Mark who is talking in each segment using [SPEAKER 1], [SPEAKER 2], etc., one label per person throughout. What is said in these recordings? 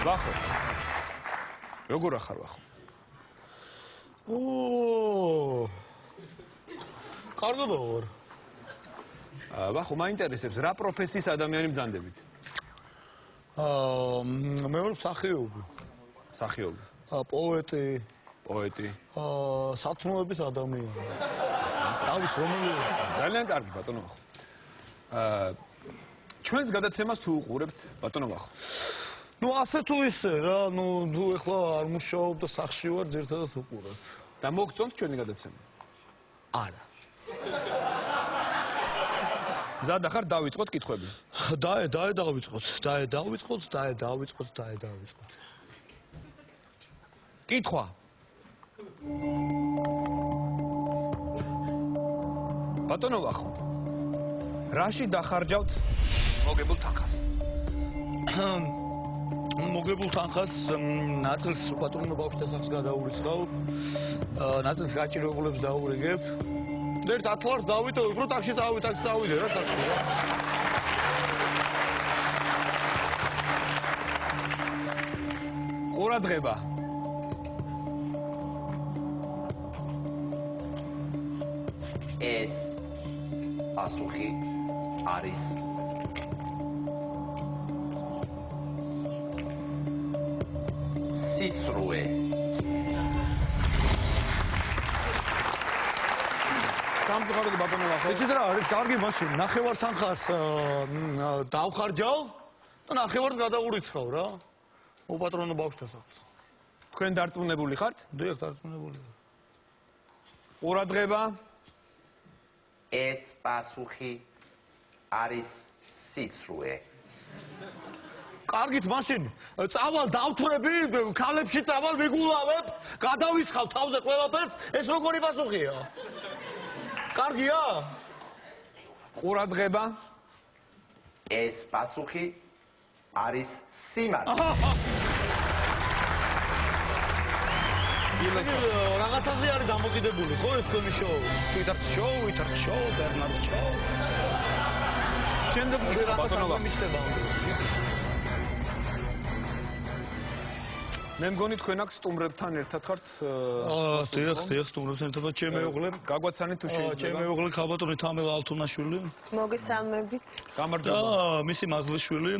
[SPEAKER 1] ვახო. როგორ ახარ ვახო?
[SPEAKER 2] კარგად ვარ.
[SPEAKER 1] ვახო, მაინტერესებს რა პროფესიის ადამიანი ბრძანდებით?
[SPEAKER 2] მე ვარ მსახიობი.
[SPEAKER 1] მსახიობი.
[SPEAKER 2] პოეტი.
[SPEAKER 1] პოეტი.
[SPEAKER 2] სათნოების ადამიანი. არის რომელი?
[SPEAKER 1] ძალიან კარგი ბატონო ვახო. ჩვენს გადაცემას თუ უყურებთ ბატონო ვახო?
[SPEAKER 2] ნუ ასე თუ ისე რა, ნუ ეხლა არ მუშაობ და სახში ვარ, ძირთადად უყურებ.
[SPEAKER 1] და მოგწონთ ჩვენი გადაცემა?
[SPEAKER 2] არა.
[SPEAKER 1] მზად ახარ დავიწყოთ კითხვები.
[SPEAKER 2] დავიწყოთ.
[SPEAKER 1] კითხვა. ბატონო ვახო, რაში დახარჯავთ მოგებულ თანხას?
[SPEAKER 2] მოგებულ თანხას ნაწილს პატრონო ბავშვთა სახს გადაურიცხავ, ნაწილს გაჭირებულებს დაურიგებ. ერთ 10 ლარს დავიტოვებ, რომ ტაქსში წავიდე რა სახში რა.
[SPEAKER 1] ყურადღება.
[SPEAKER 3] ეს პასუხი არის სიცრუე.
[SPEAKER 1] სამწუხაროდ ბატონო ვახო.
[SPEAKER 2] იცით რა არის კარგი მაშინ, ნახევარ თანხას დავხარჯავ და ნახევარს გადაურიცხავ რა. მოპატრონო ბავშვთა სახს.
[SPEAKER 1] თქვენ დარწმუნებული ხართ?
[SPEAKER 2] დიახ, დარწმუნებული ვარ.
[SPEAKER 1] ყურადღება.
[SPEAKER 3] ეს პასუხი არის სიცრუე.
[SPEAKER 2] კარგით მაშინ, წავალ დავთვრები, ქალებში წავალ მიგულავებ, გადავისხავ თავზე ყველაფერს, ეს როგორი პასუხია? კარგია?
[SPEAKER 1] ყურადღება.
[SPEAKER 3] ეს პასუხი არის სიმართლე.
[SPEAKER 2] რაღაცაზე არის დამოკიდებული, ხო ეს თქვენი შოუ? Twitter show, Bernard show.
[SPEAKER 1] შემდეგ კითხვა ბატონო ვახო. მე მგონი თქვენ აქ სტუმრებთან ერთად ხართ?
[SPEAKER 2] დიახ, სტუმრებთან ერთად ჩემი მეუღლე.
[SPEAKER 1] გაგვაცანით თუ შეიძლება?
[SPEAKER 2] ჩემი მეუღლე ხალბატონი თამელა ალთუნაშვილი.
[SPEAKER 4] მოგესალმებით.
[SPEAKER 1] გამარჯობა.
[SPEAKER 2] და მისი მაზლიშვილი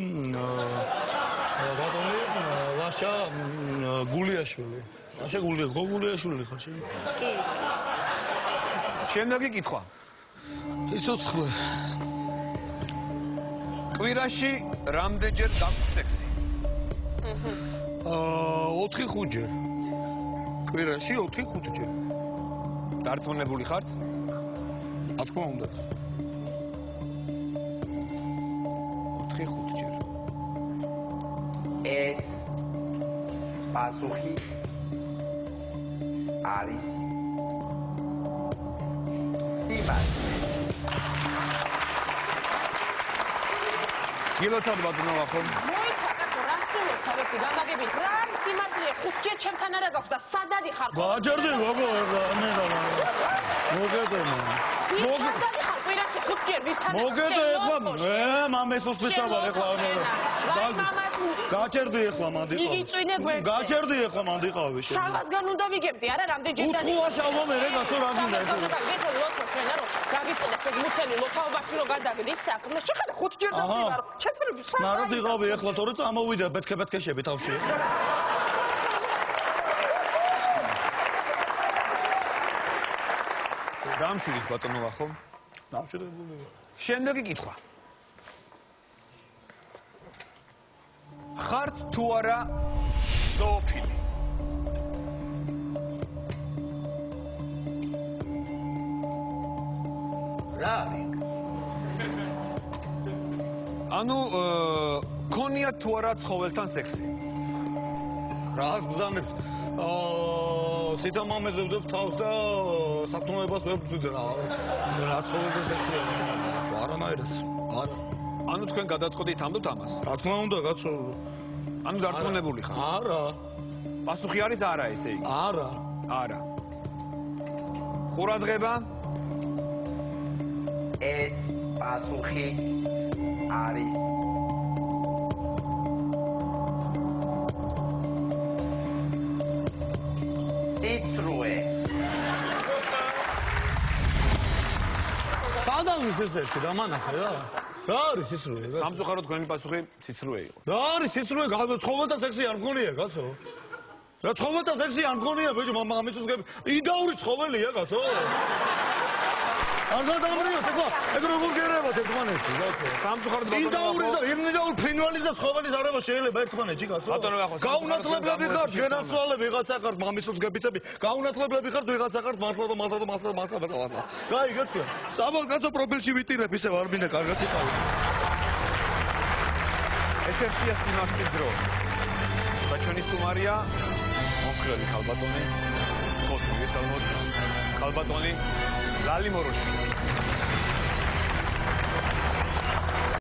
[SPEAKER 2] ბატონი ლაშა გულიაშვილი. ლაშა გულიაშვილი ხარ შენ?
[SPEAKER 4] კი.
[SPEAKER 1] შემდეგი კითხვა.
[SPEAKER 2] ცოცხლე.
[SPEAKER 1] კვირაში რამდენჯერ გაქვთ სექსი?
[SPEAKER 2] 4-5 ჯერ. კვირაში 4-5 ჯერ.
[SPEAKER 1] დარწმუნებული ხართ?
[SPEAKER 2] რა თქმა უნდა.
[SPEAKER 1] 4-5 ჯერ.
[SPEAKER 3] ეს პასუხი არის სიმართლე.
[SPEAKER 1] გილოცავთ ბატონო ვახო.
[SPEAKER 4] მოიცადეთ რასულო თავები გამაგებით რა არის სიმართლე 5 ჯერ ჩემთან არა გაქვს და სადადი ხარ?
[SPEAKER 2] გააჯერდი გოგო მე და მოგედემა.
[SPEAKER 4] სადადი ხარ კვირაში 5 ჯერ ვისთან?
[SPEAKER 2] მოგედე ეხლა მამეს ოსპეცაბარ ეხლა გააჯერდი ეხლა მანდიყავი.
[SPEAKER 4] იგი წვინე გვერდზე.
[SPEAKER 2] გააჯერდი ეხლა მანდიყავი შენ.
[SPEAKER 4] შავასგან უნდა ვიგებდი არა რამდენჯერ და
[SPEAKER 2] უთხუა შავო მე რეგაცო რა გინდა ეს.
[SPEAKER 4] გეთო ლოთო შენა რომ გაგიწინეს ეს მუცელი ლოთაობაში რომ გადაგდის საქმე. შეხედე 5 ჯერ დავდივარ. ჩეთრები სადადი.
[SPEAKER 2] ნაროდ იყავი ეხლა თორე წამოვიდა ბეთქე-ბეთქეშები თავში.
[SPEAKER 1] დამშვიდით ბატონო ვახო.
[SPEAKER 2] დამშვიდებული ვარ.
[SPEAKER 1] შემდეგი კითხვა. ხართ თუ არა ზოოფილი?
[SPEAKER 3] რა არის?
[SPEAKER 1] ანუ ქონიათ თუ არა ცხოველთან სექსი?
[SPEAKER 2] რას ბრძანებთ? სიტამამეზე ვდებ თავს და სათნოებას ვერ ვძვიდე რა. რა ცხოვრება სექსია? არანაირად. არა.
[SPEAKER 1] ანუ თქვენ გადაწყდით ამბობთ ამას?
[SPEAKER 2] რა თქმა უნდა, კაცო.
[SPEAKER 1] ანუ დარწმუნებული ხარ?
[SPEAKER 2] არა.
[SPEAKER 1] პასუხი არის არა ესე იგი?
[SPEAKER 2] არა.
[SPEAKER 1] არა. ყურადღება.
[SPEAKER 3] ეს პასუხი არის
[SPEAKER 2] გადავლის ესეთი და მანახე რა. რა არის სიცრუე?
[SPEAKER 1] სამწუხაროდ თქვენი პასუხი სიცრუე იყო.
[SPEAKER 2] რა არის სიცრუე? ცხოვრთა სექსი არ მგონია, კაცო. რა ცხოვრთა სექსი არ მგონია, ბიჭო, მამამისის იდაური ცხოველია, კაცო. არ გადამრიოთ, ეგ როგორ გერევათ ერთმანეთში, კაცო.
[SPEAKER 1] სამწუხაროდ
[SPEAKER 2] იდაურის და ირნიდაურ ფრინვალის და ცხოველის არება შეიძლება ერთმანეთში, კაცო. გაუნათლებლები ხართ, გენაცვალე ვიღაცა ხართ, მამისის გებიცები, გაუნათლებლები ხართ, ვიღაცა ხართ, მართლა. გაიგეთ თქვენ. საბოლოო კაცო პროფილში ვიტირებ, ისევ არ მინდა კარგად იყავი.
[SPEAKER 1] ეთერშია სიმართლის დრო. და ჩვენი სტუმარია მომხრელი ქალბატონი, თოთი გესალმოთ. ქალბატონი ლალი მოროში.